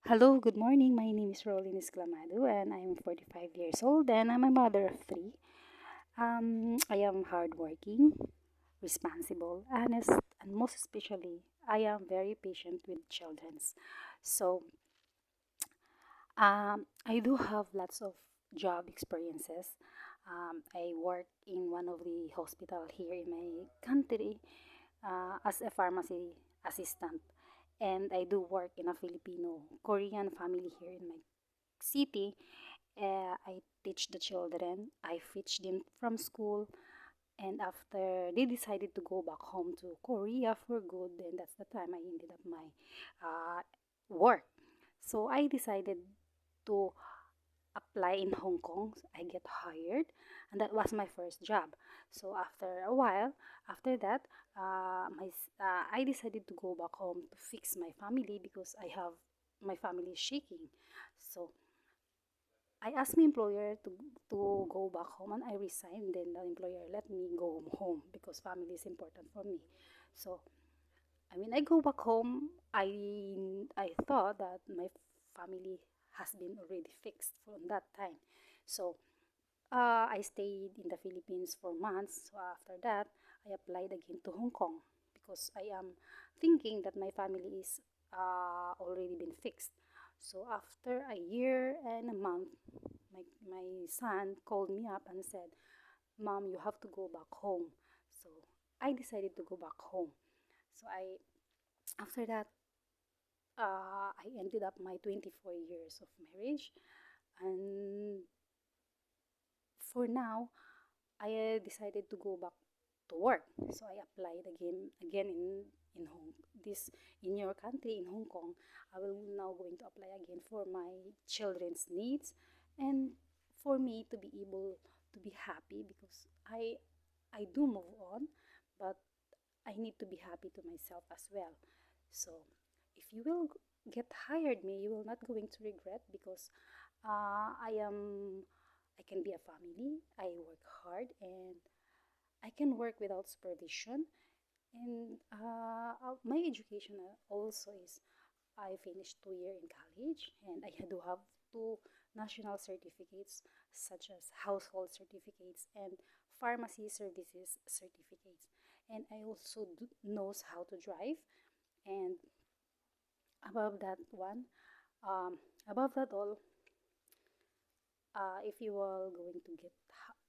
Hello, good morning. My name is Rolyn Esclamado and I am 45 years old and I'm a mother of three. I am hardworking, responsible, honest, and most especially, I am very patient with children. So, I do have lots of job experiences. I work in one of the hospital here in my country as a pharmacy assistant, and I do work in a Filipino Korean family here in my city. I teach the children, I fetch them from school, and after they decided to go back home to Korea for good, then that's the time I ended up my work. So I decided to apply in Hong Kong. So I get hired, and that was my first job. So after a while, after that, I decided to go back home to fix my family because I have my family is shaking. So I asked my employer to go back home and I resigned. Then the employer let me go home because family is important for me. So I go back home, I thought that my family has been already fixed from that time. So I stayed in the Philippines for months. So after that, I applied again to Hong Kong because I am thinking that my family is already been fixed. So after a year and a month, my son called me up and said, "Mom, you have to go back home." So I decided to go back home. So after that, I ended up my 24 years of marriage, and for now, I decided to go back to work. So I applied again in Hong this in your country in Hong Kong. I will now going to apply again for my children's needs and for me to be able to be happy because I do move on, but I need to be happy to myself as well. So if you will get hired me, you will not going to regret because I can be a family. I work hard and I can work without supervision. And my education also is I finished 2 years in college and I do have two national certificates such as household certificates and pharmacy services certificates. And I also knows how to drive. And above that one, above that all, if you are going to get